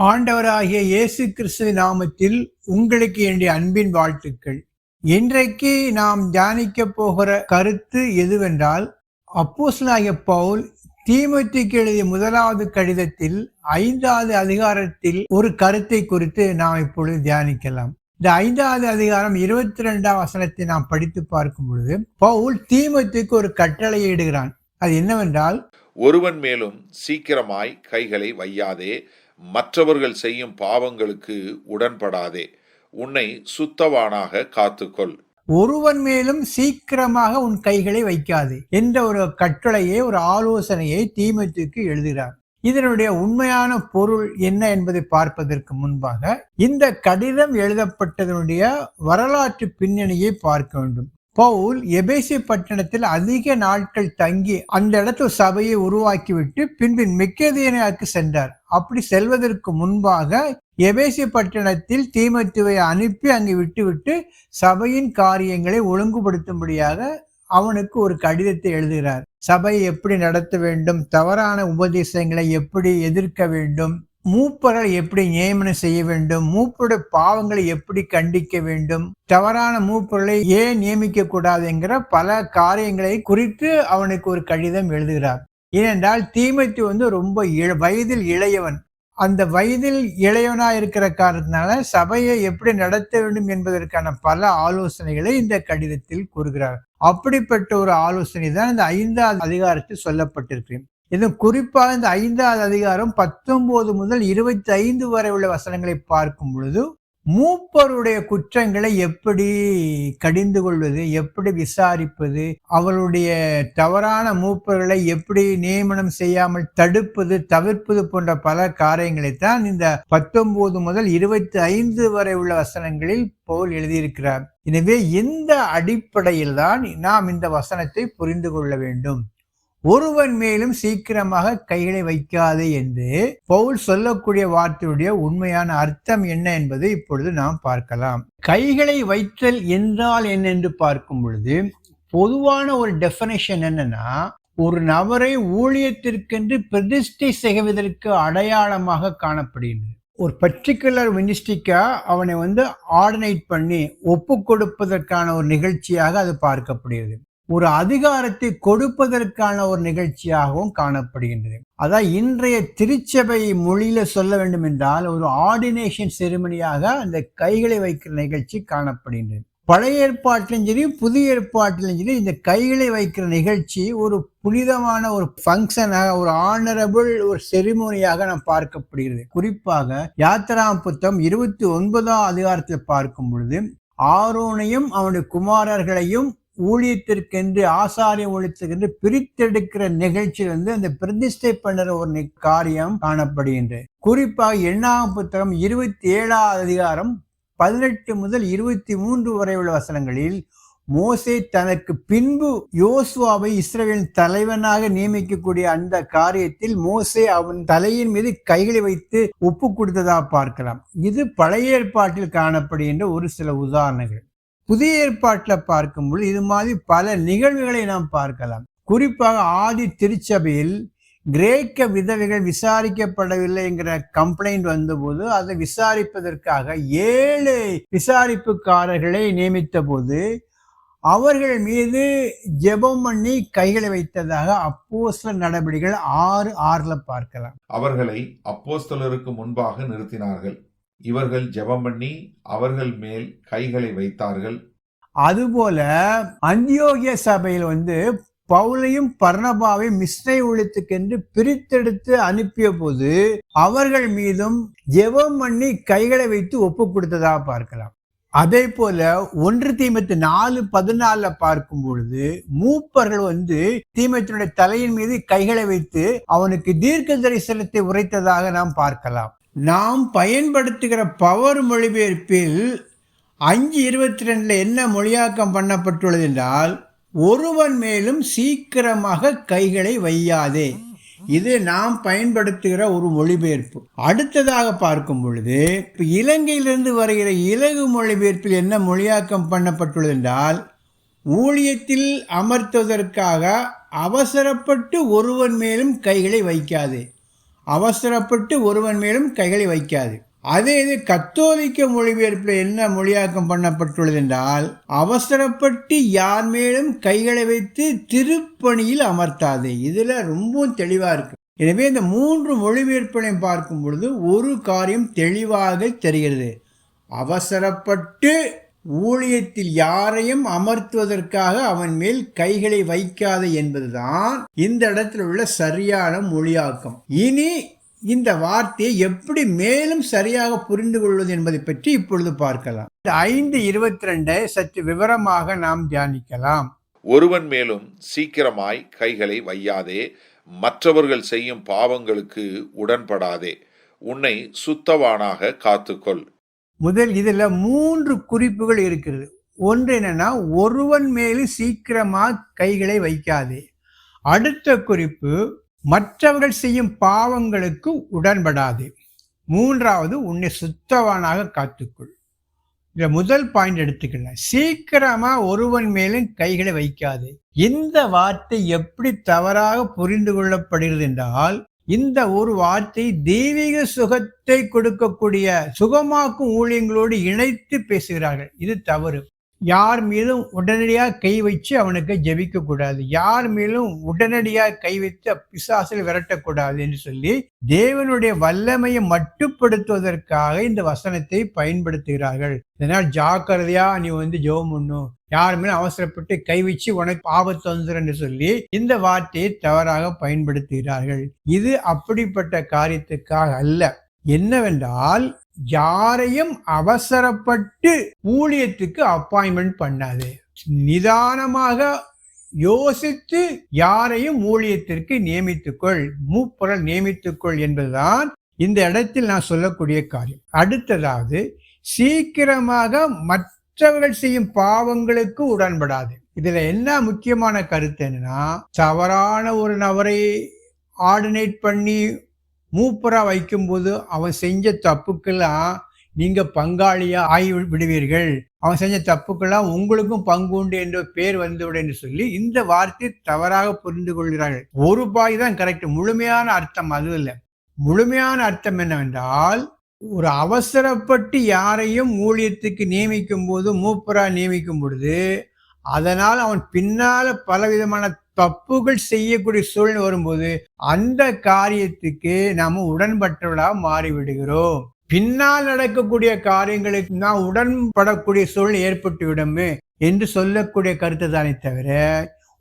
ஆண்டவராகிய இயேசு கிறிஸ்து நாமத்தில் உங்களுக்கு என்னுடைய அன்பின் வாழ்த்துக்கள். இன்றைக்கு நாம் தியானிக்க போகிற கருத்து எதுவென்றால், அப்போஸ்தலனாகிய பவுல் தீமோத்தேயுக்கு எழுதிய முதலாவது கடிதத்தில் 5வது அதிகாரத்தில் ஒரு கருத்தை குறித்து நாம் இப்பொழுது தியானிக்கலாம். இந்த 5வது அதிகாரம் 22ஆம் வசனத்தை நாம் படித்து பார்க்கும் பொழுது, பவுல் தீமோத்தேயுக்கு ஒரு கட்டளையை இடுகிறான். அது என்னவென்றால், ஒருவன் மேலும் சீக்கிரமாய் கைகளை வையாதே, மற்றவர்கள் செய்யும் பாவங்களுக்கு உடன்படாதே, உன்னை சுத்தவானாக காத்துக்கொள். ஒருவன் மேலும் சீக்கிரமாக உன் கைகளை வைக்காதே என்ற ஒரு கட்டளையை, ஒரு ஆலோசனையை தீமோத்தேயுக்கு எழுதுகிறார். இதனுடைய உண்மையான பொருள் என்ன என்பதை பார்ப்பதற்கு முன்பாக இந்த கடிதம் எழுதப்பட்டதனுடைய வரலாற்று பின்னணியை பார்க்க வேண்டும். பவுல் எபேசு பட்டணத்தில் அதிக நாட்கள் தங்கி அந்த இடத்துல சபையை உருவாக்கிவிட்டு பின்பு மக்கெதோனியாவுக்கு சென்றார். அப்படி செல்வதற்கு முன்பாக எபேசு பட்டணத்தில் தீமோத்தேயுவை அனுப்பி அங்கு விட்டுவிட்டு சபையின் காரியங்களை ஒழுங்குபடுத்தும்படியாக அவனுக்கு ஒரு கடிதத்தை எழுதுகிறார். சபையை எப்படி நடத்த வேண்டும், தவறான உபதேசங்களை எப்படி எதிர்க்க வேண்டும், மூப்பர்களை எப்படி நியமனம் செய்ய வேண்டும், மூப்பருடைய பாவங்களை எப்படி கண்டிக்க வேண்டும், தவறான மூப்பர்களை ஏன் நியமிக்க கூடாது என்கிற பல காரியங்களை குறித்து அவனுக்கு ஒரு கடிதம் எழுதுகிறார். ஏனென்றால் தீமோத்தேயு ரொம்ப வயதில் இளையவன். அந்த வயதில் இளையவனா இருக்கிற காரணத்தினால சபையை எப்படி நடத்த வேண்டும் என்பதற்கான பல ஆலோசனைகளை இந்த கடிதத்தில் கூறுகிறார். அப்படிப்பட்ட ஒரு ஆலோசனை தான் இந்த 5வது அதிகாரத்தில் சொல்லப்பட்டிருக்கு. இது குறிப்பாக இந்த 5வது அதிகாரம் 19 முதல் 25 வரை உள்ள வசனங்களை பார்க்கும் பொழுது, மூப்பருடைய குற்றங்களை எப்படி கடிந்து கொள்வது, எப்படி விசாரிப்பது, அவளுடைய தவறான மூப்பர்களை எப்படி நியமனம் செய்யாமல் தடுப்பது, தவிர்ப்பது போன்ற பல காரியங்களைத்தான் இந்த 19 முதல் 25 வரை உள்ள வசனங்களில் பவுல் எழுதியிருக்கிறார். எனவே இந்த அடிப்படையில் தான் நாம் இந்த வசனத்தை புரிந்து கொள்ள வேண்டும். ஒருவன் மேலும் சீக்கிரமாக கைகளை வைக்காதே என்று பவுல் சொல்லக்கூடிய வார்த்தையுடைய உண்மையான அர்த்தம் என்ன என்பதை இப்பொழுது நாம் பார்க்கலாம். கைகளை வைத்தல் என்றால் என்ன என்று பார்க்கும் பொழுது, பொதுவான ஒரு டெஃபினேஷன் என்னன்னா, ஒரு நபரை ஊழியத்திற்கென்று பிரதிஷ்டை செய்வதற்கு அடையாளமாக காணப்படுகிறது. ஒரு பர்டிகுலர் மினிஸ்ட்ரிக்கா அவனை ஆர்டினேட் பண்ணி ஒப்பு கொடுப்பதற்கான ஒரு நிகழ்ச்சியாக அது பார்க்கப்படுகிறது. ஒரு அதிகாரத்தை கொடுப்பதற்கான ஒரு நிகழ்ச்சியாகவும் காணப்படுகின்றது. அதான் இன்றைய திருச்சபை மொழியில சொல்ல வேண்டும் என்றால், ஒரு ஆர்டினேஷன் செரிமனியாக அந்த கைகளை வைக்கிற நிகழ்ச்சி காணப்படுகின்றது. பழைய ஏற்பாட்டிலும் சரி, புதிய ஏற்பாட்டிலும் சரி, இந்த கைகளை வைக்கிற நிகழ்ச்சி ஒரு புனிதமான ஒரு ஃபங்க்ஷனாக, ஒரு ஆனரபிள் ஒரு செரிமோனியாக நாம் பார்க்கப்படுகிறது. குறிப்பாக யாத்திராகமம் புத்தகம் 29ஆம் அதிகாரத்தில் பார்க்கும் பொழுது, ஆரோனையும் அவனுடைய குமாரர்களையும் ஊழியத்திற்கென்று, ஆசாரிய ஊழியத்திற்கென்று பிரித்தெடுக்கிற நிகழ்ச்சி அந்த பிரதிஷ்டை பண்ணுற ஒரு காரியம் காணப்படுகின்றது. குறிப்பாக எண்ணாகமம் புத்தகம் 27ஆம் அதிகாரம் 18 முதல் 23 வரை உள்ள வசனங்களில், மோசே தனக்கு பின்பு யோசுவாவை இஸ்ரவேலின் தலைவனாக நியமிக்கக்கூடிய அந்த காரியத்தில் மோசே அவன் தலையின் மீது கைகளை வைத்து ஒப்பு கொடுத்ததா பார்க்கலாம். இது பழைய ஏற்பாட்டில் காணப்படுகின்ற ஒரு சில உதாரணங்கள். புதிய ஏற்பாட்டில் பார்க்கும்போது இது மாதிரி பல நிகழ்வுகளை நாம் பார்க்கலாம். குறிப்பாக ஆதி திருச்சபையில் கிரேக்க விதவைகள் விசாரிக்கப்படவில்லை என்கிற கம்ப்ளைண்ட் வந்தபோது அதை விசாரிப்பதற்காக 7 விசாரிப்புக்காரர்களை நியமித்த போது அவர்கள் மீது ஜெபம் பண்ணி கைகளை வைத்ததாக அப்போஸ்தலர் நடபடிகள் 6:6 பார்க்கலாம். அவர்களை அப்போஸ்தலருக்கு முன்பாக நிறுத்தினார்கள். இவர்கள் ஜெபம் பண்ணி அவர்கள் மேல் கைகளை வைத்தார்கள். அதுபோல அந்தியோகிய சபையில் பவுலையும் பர்னபாவையும் மிஸ்ரை ஊழியத்துக்கென்று பிரித்தெடுத்து அனுப்பிய போது அவர்கள் மீதும் ஜெபம் பண்ணி கைகளை வைத்து ஒப்பு கொடுத்ததாக பார்க்கலாம். அதே போல 1 தீமோத்தேயு 4:14 பார்க்கும் பொழுது மூப்பர்கள் தீமோத்தேயுடைய தலையின் மீது கைகளை வைத்து அவனுக்கு தீர்க்க தரிசனத்தை உரைத்ததாக நாம் பார்க்கலாம். நாம் பயன்படுத்துகிற பவர் மொழிபெயர்ப்பில் 5:22 என்ன மொழியாக்கம் பண்ணப்பட்டுள்ளது என்றால், ஒருவன் மேலும் சீக்கிரமாக கைகளை வையாதே. இது நாம் பயன்படுத்துகிற ஒரு மொழிபெயர்ப்பு. அடுத்ததாக பார்க்கும் பொழுது, இலங்கையிலிருந்து வருகிற இலகு மொழிபெயர்ப்பில் என்ன மொழியாக்கம் பண்ணப்பட்டுள்ளது என்றால், ஊழியத்தில் அமர்த்துவதற்காக அவசரப்பட்டு ஒருவன் மேலும் கைகளை வைக்காதே. அவசரப்பட்டு ஒருவன் மேலும் கைகளை வைக்காது. அதே இது கத்தோலிக்க மொழிபெயர்ப்பில் என்ன மொழியாக்கம் பண்ணப்பட்டுள்ளது என்றால், அவசரப்பட்டு யார் மேலும் கைகளை வைத்து திருப்பணியில் அமர்த்தாதே. இதுல ரொம்ப தெளிவா இருக்கு. எனவே இந்த 3 மொழிபெயர்ப்புகளையும் பார்க்கும் பொழுது ஒரு காரியம் தெளிவாக தெரிகிறது. அவசரப்பட்டு ஊழியத்தில் யாரையும் அமர்த்துவதற்காக அவன் மேல் கைகளை வைக்காதே என்பதுதான் இந்த இடத்துல உள்ள சரியான மொழியாக்கம். இனி இந்த வார்த்தையை எப்படி மேலும் சரியாக புரிந்து கொள்வது என்பதை பற்றி இப்பொழுது பார்க்கலாம். 5:22 சற்று விவரமாக நாம் தியானிக்கலாம். ஒருவன் மேலும் சீக்கிரமாய் கைகளை வையாதே, மற்றவர்கள் செய்யும் பாவங்களுக்கு உடன்படாதே, உன்னை சுத்தவானாக காத்துக்கொள். முதல் இதுல 3 குறிப்புகள் இருக்கிறது. ஒன்று என்னன்னா, ஒருவன் மேலும் சீக்கிரமா கைகளை வைக்காதே. அடுத்த குறிப்பு, மற்றவர்கள் செய்யும் பாவங்களுக்கு உடன்படாதே. 3வது, உன்னை சுத்தவானாக காத்துக்கொள். இந்த முதல் பாயிண்ட் எடுத்துக்கலாம். சீக்கிரமா ஒருவன் மேலும் கைகளை வைக்காதே. இந்த வார்த்தை எப்படி தவறாக புரிந்து கொள்ளப்படுகிறது என்றால், இந்த ஒரு வார்த்தை தெய்வீக சுகத்தை கொடுக்கக்கூடிய சுகமாக்கும் ஊழியங்களோடு இணைத்து பேசுகிறார்கள். இது தவறு. யார் மீதும் உடனடியாக கை வச்சு அவனுக்கு ஜெபிக்க கூடாது. யார் மீதும் உடனடியாக கை வைத்து பிசாசில் விரட்டக்கூடாது என்று சொல்லி தேவனுடைய வல்லமையை மட்டுப்படுத்துவதற்காக இந்த வசனத்தை பயன்படுத்துகிறார்கள். இதனால் ஜாக்கிரதையா நீ ஜெபம் பண்ணும், யார் மேலும் அவசரப்பட்டு கை வச்சு உனக்கு ஆபத்து வந்துடும் என்று சொல்லி இந்த வார்த்தையை தவறாக பயன்படுத்துகிறார்கள். இது அப்படிப்பட்ட காரியத்துக்காக அல்ல. என்னவென்றால், யாரையும் அவசரப்பட்டு ஊழியத்துக்கு அப்பாயின்மெண்ட் பண்ணாது. நிதானமாக யோசித்து யாரையும் ஊழியத்திற்கு நியமித்துக்கொள், மூப்பொருள் நியமித்துக்கொள் என்பதுதான் இந்த இடத்தில் நான் சொல்லக்கூடிய காரியம். அடுத்ததாவது, சீக்கிரமாக மற்றவர்கள் செய்யும் பாவங்களுக்கு உடன்படாது. இதுல என்ன முக்கியமான கருத்து என்னன்னா, தவறான ஒரு நபரை ஆர்டினேட் பண்ணி மூப்பரா வைக்கும்போது அவன் செஞ்ச தப்புக்கெல்லாம் நீங்க பங்காளியா ஆகி விடுவீர்கள், அவன் செஞ்ச தப்புக்கெல்லாம் உங்களுக்கும் பங்கு உண்டு என்ற பேர் வந்துவிடும் என்று சொல்லி இந்த வார்த்தை தவறாக புரிந்து கொள்கிறார்கள். ஒரு பாய் தான் கரெக்ட். முழுமையான அர்த்தம் அது இல்லை. முழுமையான அர்த்தம் என்னவென்றால், ஒரு அவசரப்பட்டு யாரையும் ஊழியத்துக்கு நியமிக்கும் போது, மூப்பரா நியமிக்கும் பொழுது, அதனால் அவன் பின்னால பலவிதமான தப்புகள் செய்யக்கூடிய சூழ்நிலை வரும்போது அந்த காரியத்துக்கு நாம உடன்பட்டவர்களாக மாறிவிடுகிறோம். பின்னால் நடக்கக்கூடிய காரியங்களுக்கு நாம் உடன்படக்கூடிய சூழ்நிலை ஏற்பட்டுவிடுமே என்று சொல்லக்கூடிய கருத்து தானே தவிர,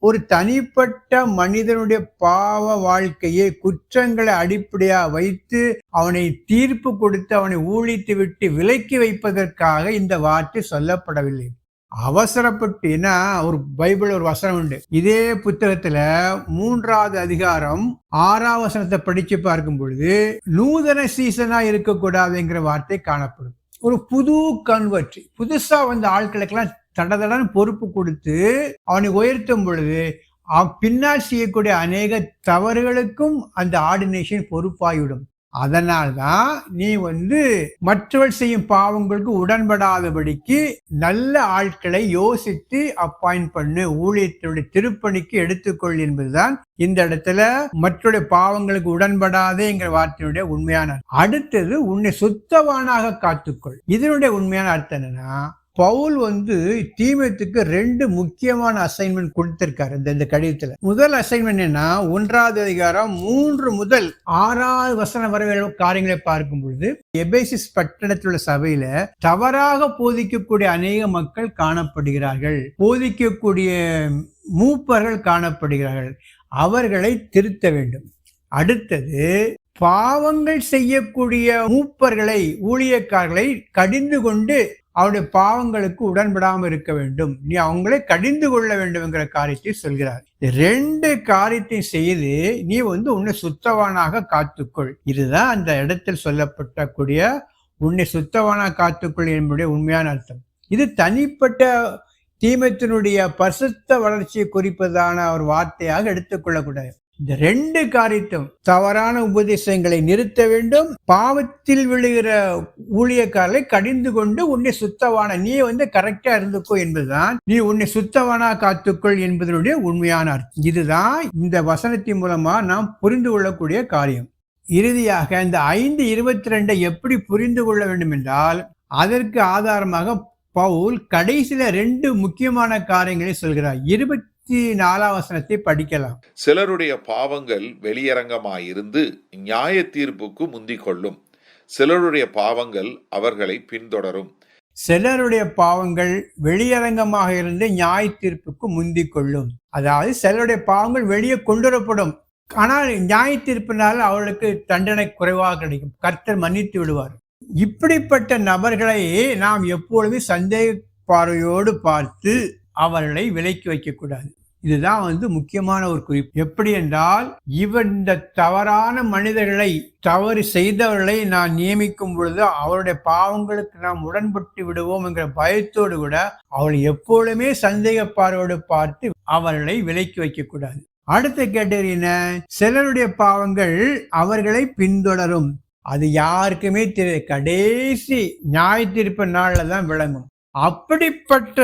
ஒரு தனிப்பட்ட மனிதனுடைய பாவ வாழ்க்கையை குற்றங்களை அடிப்படையாக வைத்து அவனை தீர்ப்பு கொடுத்து அவனை ஊழித்து விட்டு விலக்கி வைப்பதற்காக இந்த வார்த்தை சொல்லப்படவில்லை. அவசரப்பட்டு, ஏன்னா ஒரு பைபிள் ஒரு வசனம் உண்டு. இதே புத்தகத்துல 3வது அதிகாரம் 6வது வசனத்தை படிச்சு பார்க்கும் பொழுது, நூதன சீசனா இருக்கக்கூடாதுங்கிற வார்த்தை காணப்படும். ஒரு புது கன்வெர்ட், புதுசா வந்த ஆட்களுக்கெல்லாம் தடதடன்னு பொறுப்பு கொடுத்து அவனை உயர்த்தும் பொழுது பின்னால் செய்யக்கூடிய அநேக தவறுகளுக்கும் அந்த ஆர்டினேஷன் பொறுப்பாகிவிடும். அதனால்தான் நீ மற்றவர்கள் செய்யும் பாவங்களுக்கு உடன்படாதபடிக்கு நல்ல ஆட்களை யோசித்து அப்பாயிண்ட் பண்ணு, ஊழியத்தினுடைய திருப்பணிக்கு எடுத்துக்கொள் என்பதுதான் இந்த இடத்துல மற்றவருடைய பாவங்களுக்கு உடன்படாதேங்கிற வார்த்தையுடைய உண்மையான. அடுத்தது, உன்னை சுத்தவானாக காத்துக்கொள். இதனுடைய உண்மையான அர்த்தம் என்னன்னா, பவுல் தீமோத்தேயுக்கு 2 முக்கியமான அசைன்மெண்ட் கொடுத்திருக்காரு இந்த கடிதத்துல. முதல் அசைன்மெண்ட் என்ன, 1வது அதிகாரம் 3 முதல் 6வது வசனம் வரை காரியங்களை பார்க்கும் பொழுது, எபேசிஸ் பட்டணத்தில் உள்ள சபையில தவறாக போதிக்கக்கூடிய அநேக மக்கள் காணப்படுகிறார்கள், போதிக்கக்கூடிய மூப்பர்கள் காணப்படுகிறார்கள், அவர்களை திருத்த வேண்டும். அடுத்தது, பாவங்கள் செய்யக்கூடிய மூப்பர்களை, ஊழியக்காரர்களை கடிந்து கொண்டு அவருடைய பாவங்களுக்கு உடன்படாமல் இருக்க வேண்டும், நீ அவங்களை கடிந்து கொள்ள வேண்டும் என்கிற காரியத்தை சொல்கிறார். 2 காரியத்தையும் செய்து நீ உன்னை சுத்தவானாக காத்துக்கொள். இதுதான் அந்த இடத்தில் சொல்லப்பட்டக்கூடிய உன்னை சுத்தவானாக காத்துக்கொள் என்பதுடைய உண்மையான அர்த்தம். இது தனிப்பட்ட தீமோத்தேயுனுடைய பரிசுத்த வளர்ச்சியை குறிப்பதான ஒரு வார்த்தையாக எடுத்துக்கொள்ளக்கூடாது. இந்த 2 காரியத்தும், தவறான உபதேசங்களை நிறுத்த வேண்டும், பாவத்தில் விழுகிற ஊழியக்காரர்களை கடிந்து கொண்டு உன்னை சுத்தவான, நீ கரெக்டா இருந்துக்கோ என்பதுதான் நீ உன்னை சுத்தவானா காத்துக்கொள் என்பதனுடைய உண்மையான அர்த்தம். இதுதான் இந்த வசனத்தின் மூலமா நாம் புரிந்து கொள்ளக்கூடிய காரியம். இறுதியாக இந்த 5:22 எப்படி புரிந்து கொள்ள வேண்டும் என்றால், அதற்கு ஆதாரமாக பவுல் கடைசியில 2 முக்கியமான காரியங்களை சொல்கிறார். 24ஆம் வசனத்தை படிக்கலாம். சிலருடைய பாவங்கள் வெளியரங்கமாயிருந்து நியாய தீர்ப்புக்கு முந்திக் கொள்ளும், சிலருடைய பாவங்கள் அவர்களை பின்தொடரும். சிலருடைய பாவங்கள் வெளியரங்கமாக இருந்து நியாய தீர்ப்புக்கு முந்திக் கொள்ளும். அதாவது சிலருடைய பாவங்கள் வெளியே கொண்டு வரப்படும், ஆனால் நியாய தீர்ப்பினால் அவர்களுக்கு தண்டனை குறைவாக கிடைக்கும். கர்த்தர் மன்னித்து விடுவார். இப்படிப்பட்ட நபர்களை நாம் எப்பொழுதும் சந்தேக பார்வையோடு பார்த்து அவர்களை விலக்கி வைக்கக்கூடாது. இதுதான் முக்கியமான ஒரு குறிப்பு. எப்படி என்றால், இந்த தவறான மனிதர்களை, தவறு செய்தவர்களை நான் நியமிக்கும் பொழுது அவருடைய பாவங்களுக்கு நாம் உடன்பட்டு விடுவோம் என்கிற பயத்தோடு கூட அவளை எப்பொழுதுமே சந்தேக பார்வையோடு பார்த்து அவர்களை விலக்கி வைக்கக்கூடாது. அடுத்த கேட்டகரி என்ன? சிலருடைய பாவங்கள் அவர்களை பின்தொடரும். அது யாருக்குமே தெரியாது, கடைசி நியாய தீர்ப்பு நாள்ல தான் விளங்கும். அப்படிப்பட்ட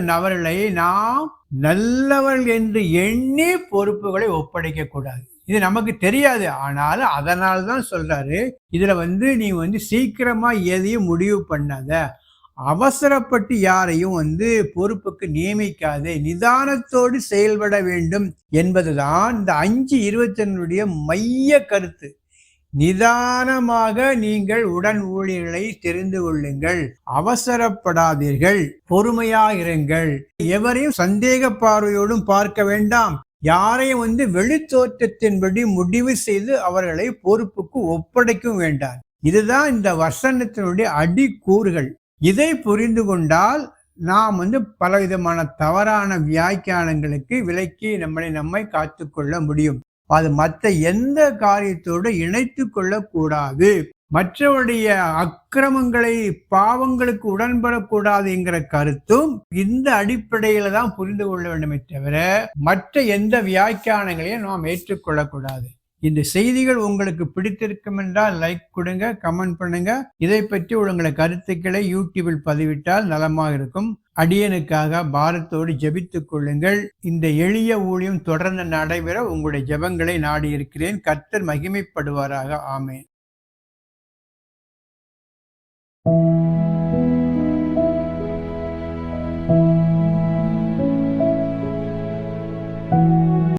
நபர்களை நாம் நல்லவர்கள் என்று எண்ணி பொறுப்புகளை ஒப்படைக்க கூடாது. இது நமக்கு தெரியாது, ஆனாலும் அதனால தான் சொல்றாரு, இதுல நீ சீக்கிரமா எதையும் முடிவு பண்ணாத, அவசரப்பட்டு யாரையும் பொறுப்புக்கு நியமிக்காதே, நிதானத்தோடு செயல்பட வேண்டும் என்பதுதான் இந்த 5:22 மைய கருத்து. நிதானமாக நீங்கள் உடன் ஊழியர்களை தெரிந்து கொள்ளுங்கள், அவசரப்படாதீர்கள், பொறுமையாயிருங்கள், எவரையும் சந்தேக பார்வையோடும் பார்க்க வேண்டாம், யாரையும் வெளித்தோற்றத்தின்படி முடிவு செய்து அவர்களை பொறுப்புக்கு ஒப்படைக்கும் வேண்டாம். இதுதான் இந்த வசனத்தினுடைய அடிக்கூறுகள். இதை புரிந்து கொண்டால் நாம் பலவிதமான தவறான வியாக்கியானங்களுக்கு விலக்கி நம்மை காத்துக்கொள்ள முடியும். அது மற்ற எந்த காரியத்தோடு இணைத்து கொள்ளக்கூடாது. மற்றவருடைய அக்கிரமங்களை, பாவங்களுக்கு உடன்படக்கூடாது என்கிற கருத்தும் இந்த அடிப்படையில தான் புரிந்து கொள்ள வேண்டுமே தவிர மற்ற எந்த வியாக்கியானங்களையும் நாம் ஏற்றுக்கொள்ளக்கூடாது. இந்த செய்திகள் உங்களுக்கு பிடித்திருக்கும் என்றால் லைக் கொடுங்க, கமெண்ட் பண்ணுங்க. இதை பற்றி உங்களுடைய கருத்துக்களை யூடியூபில் பதிவிட்டால் நலமாக இருக்கும். அடியனுக்காக பாரத்தோடு ஜெபித்துக் கொள்ளுங்கள். இந்த எளிய ஊழியம் தொடர்ந்து நடைபெற உங்களுடைய ஜெபங்களை நாடி இருக்கிறேன். கர்த்தர் மகிமைப்படுவாராக. ஆமென்.